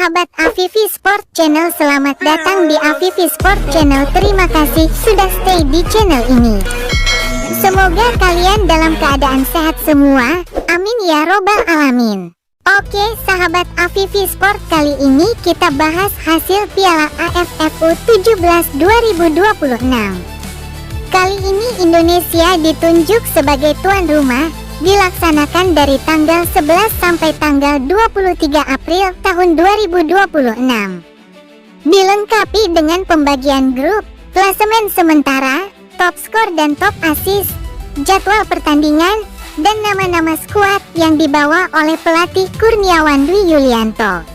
Sahabat Afifi Sport Channel, selamat datang di Afifi Sport Channel. Terima kasih sudah stay di channel ini. Semoga kalian dalam keadaan sehat semua. Amin ya robbal alamin. Oke sahabat Afifi Sport, kali ini kita bahas hasil Piala AFF U17 2026. Kali ini Indonesia ditunjuk sebagai tuan rumah, dilaksanakan dari tanggal 11 sampai tanggal 23 April tahun 2026. Dilengkapi dengan pembagian grup, klasemen sementara, top skor dan top assist, jadwal pertandingan, dan nama-nama skuad yang dibawa oleh pelatih Kurniawan Dwi Yulianto.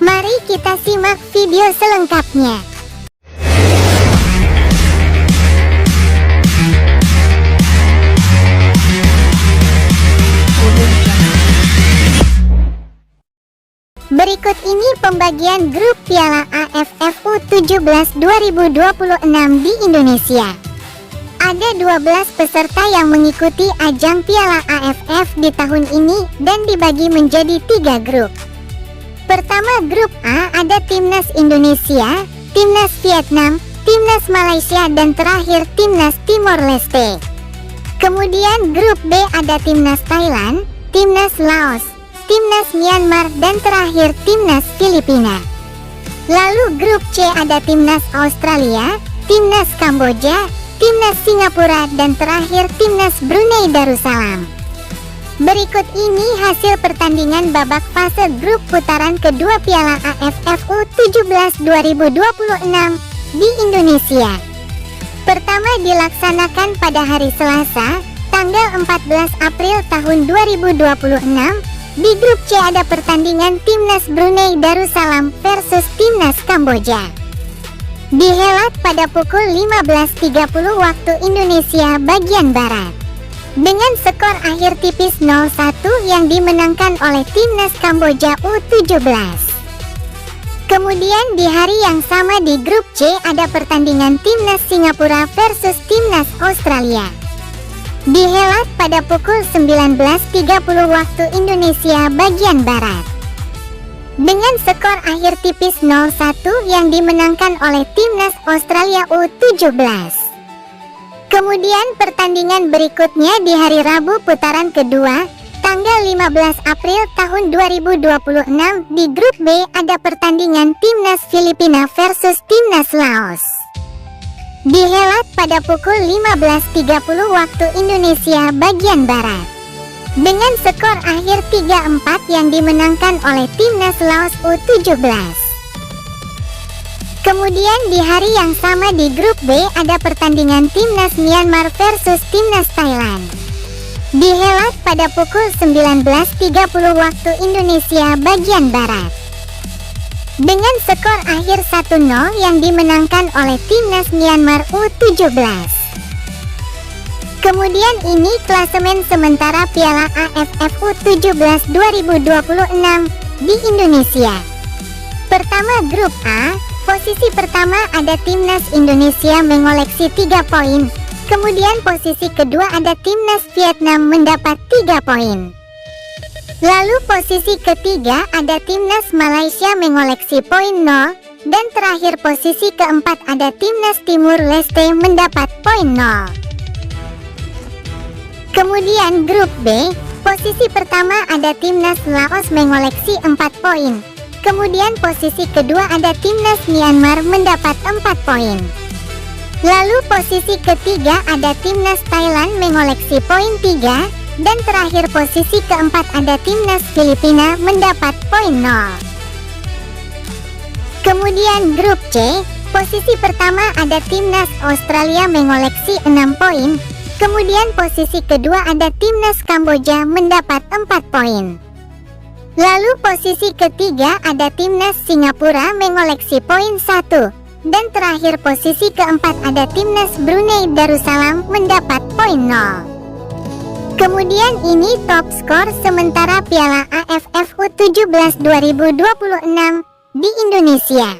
Mari kita simak video selengkapnya. Berikut ini pembagian grup Piala AFF U17 2026 di Indonesia. Ada 12 peserta yang mengikuti ajang Piala AFF di tahun ini dan dibagi menjadi 3 grup. Pertama, grup A ada Timnas Indonesia, Timnas Vietnam, Timnas Malaysia, dan terakhir Timnas Timor Leste. Kemudian grup B ada Timnas Thailand, Timnas Laos, Timnas Myanmar, dan terakhir Timnas Filipina. Lalu grup C ada Timnas Australia, Timnas Kamboja, Timnas Singapura, dan terakhir Timnas Brunei Darussalam. Berikut ini hasil pertandingan babak fase grup putaran kedua Piala AFF U17 2026 di Indonesia. Pertama dilaksanakan pada hari Selasa, tanggal 14 April tahun 2026. Di grup C ada pertandingan Timnas Brunei Darussalam versus Timnas Kamboja. Dihelat pada pukul 15.30 waktu Indonesia bagian Barat. Dengan skor akhir tipis 0-1 yang dimenangkan oleh Timnas Kamboja U17. Kemudian di hari yang sama di grup C ada pertandingan Timnas Singapura versus Timnas Australia. Dihelat pada pukul 19.30 waktu Indonesia bagian Barat. Dengan skor akhir tipis 0-1 yang dimenangkan oleh Timnas Australia U17. Kemudian pertandingan berikutnya di hari Rabu putaran kedua, tanggal 15 April tahun 2026 di grup B ada pertandingan Timnas Filipina versus Timnas Laos. Dihelat pada pukul 15.30 waktu Indonesia bagian Barat. Dengan skor akhir 3-4 yang dimenangkan oleh Timnas Laos U17. Kemudian di hari yang sama di grup B ada pertandingan Timnas Myanmar versus Timnas Thailand. Dihelat pada pukul 19.30 waktu Indonesia bagian Barat. Dengan skor akhir 1-0 yang dimenangkan oleh Timnas Myanmar U17. Kemudian ini klasemen sementara Piala AFF U17 2026 di Indonesia. Pertama, grup A, posisi pertama ada Timnas Indonesia mengoleksi 3 poin. Kemudian posisi kedua ada Timnas Vietnam mendapat 3 poin. Lalu posisi ketiga ada Timnas Malaysia mengoleksi poin 0, dan terakhir posisi keempat ada Timnas Timur Leste mendapat poin 0. Kemudian grup B, posisi pertama ada Timnas Laos mengoleksi 4 poin. Kemudian posisi kedua ada Timnas Myanmar mendapat 4 poin. Lalu posisi ketiga ada Timnas Thailand mengoleksi poin 3. Dan terakhir posisi keempat ada Timnas Filipina mendapat poin 0. Kemudian grup C, posisi pertama ada Timnas Australia mengoleksi 6 poin. Kemudian posisi kedua ada Timnas Kamboja mendapat 4 poin. Lalu posisi ketiga ada Timnas Singapura mengoleksi poin 1. Dan terakhir posisi keempat ada Timnas Brunei Darussalam mendapat poin 0. Kemudian ini top skor sementara Piala AFF U17 2026 di Indonesia.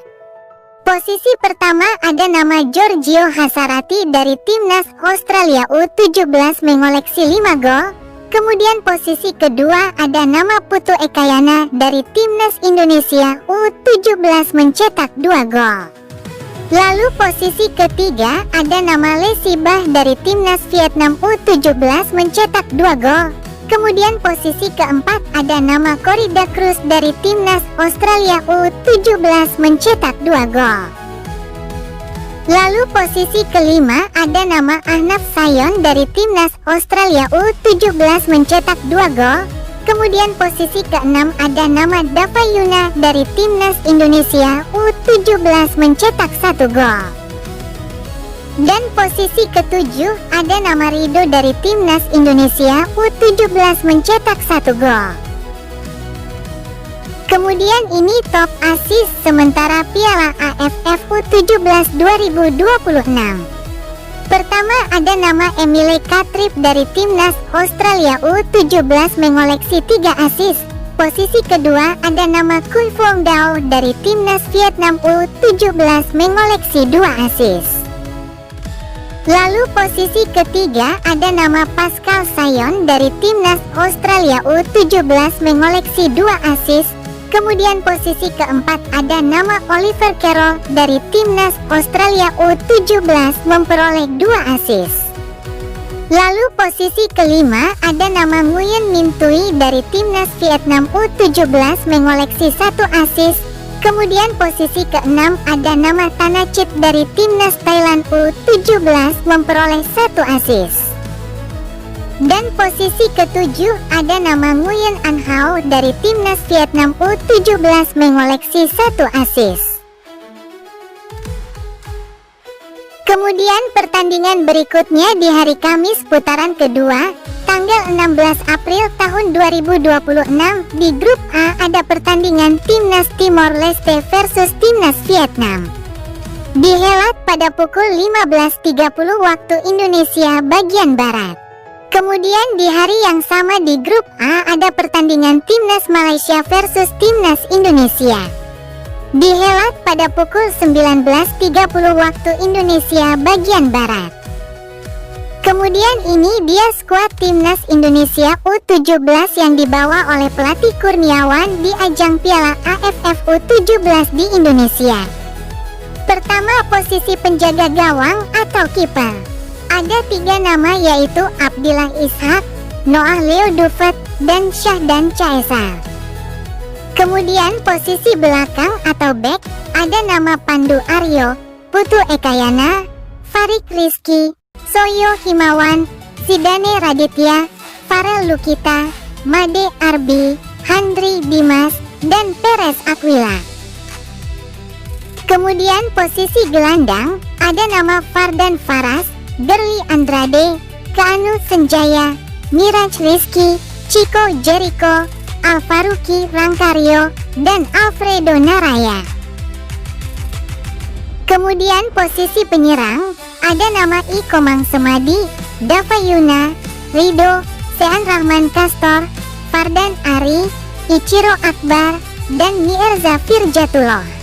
Posisi pertama ada nama Giorgio Hassarati dari Timnas Australia U17 mengoleksi 5 gol. Kemudian posisi kedua ada nama Putu Ekayana dari Timnas Indonesia U17 mencetak 2 gol. Lalu posisi ketiga ada nama Lesibah dari Timnas Vietnam U17 mencetak 2 gol. Kemudian posisi keempat ada nama Corrida Cruz dari Timnas Australia U17 mencetak 2 gol. Lalu posisi kelima ada nama Ahnaf Sayon dari Timnas Australia U17 mencetak 2 gol. Kemudian posisi keenam ada nama Dava Yuna dari Timnas Indonesia U17 mencetak 1 gol. Dan posisi ketujuh ada nama Rido dari Timnas Indonesia U17 mencetak 1 gol. Kemudian ini top assist sementara Piala AFF U17 2026. Pertama ada nama Emile Katrip dari Timnas Australia U17 mengoleksi 3 assist. Posisi kedua ada nama Kui Phong Dao dari Timnas Vietnam U17 mengoleksi 2 assist. Lalu posisi ketiga ada nama Pascal Sayon dari Timnas Australia U17 mengoleksi 2 assist. Kemudian posisi keempat ada nama Oliver Carroll dari Timnas Australia U17 memperoleh 2 assist. Lalu posisi kelima ada nama Nguyen Minh Thuy dari Timnas Vietnam U17 mengoleksi 1 assist. Kemudian posisi keenam ada nama Thanachit dari Timnas Thailand U17 memperoleh 1 assist. Dan posisi ketujuh ada nama Nguyen An Hao dari Timnas Vietnam U17 mengoleksi 1 assist. Kemudian pertandingan berikutnya di hari Kamis putaran kedua, tanggal 16 April tahun 2026 di grup A ada pertandingan Timnas Timor Leste versus Timnas Vietnam. Dihelat pada pukul 15.30 waktu Indonesia bagian Barat. Kemudian di hari yang sama di grup A ada pertandingan Timnas Malaysia versus Timnas Indonesia. Dihelat pada pukul 19.30 waktu Indonesia bagian Barat. Kemudian ini dia skuad Timnas Indonesia U17 yang dibawa oleh pelatih Kurniawan di ajang Piala AFF U17 di Indonesia. Pertama, posisi penjaga gawang atau kiper. Ada 3 nama yaitu Abdillah Ishak, Noah Leo Dufet, dan Syahdan Caesar. Kemudian posisi belakang atau back ada nama Pandu Aryo, Putu Ekayana, Farik Rizky, Soyo Himawan, Zidane Raditya, Farel Lukita, Made Arbi, Handri Dimas, dan Perez Aquila. Kemudian posisi gelandang ada nama Fardan Faras, Derli Andrade, Keanu Senjaya, Miraj Rizky, Chico Jericho, Alvaruki Rangkario, dan Alfredo Naraya. Kemudian posisi penyerang ada nama Ikomang Semadi, Dava Yuna, Rido, Sean Rahman Kastor, Fardan Ari, Ichiro Akbar, dan Mirza Firjatullah.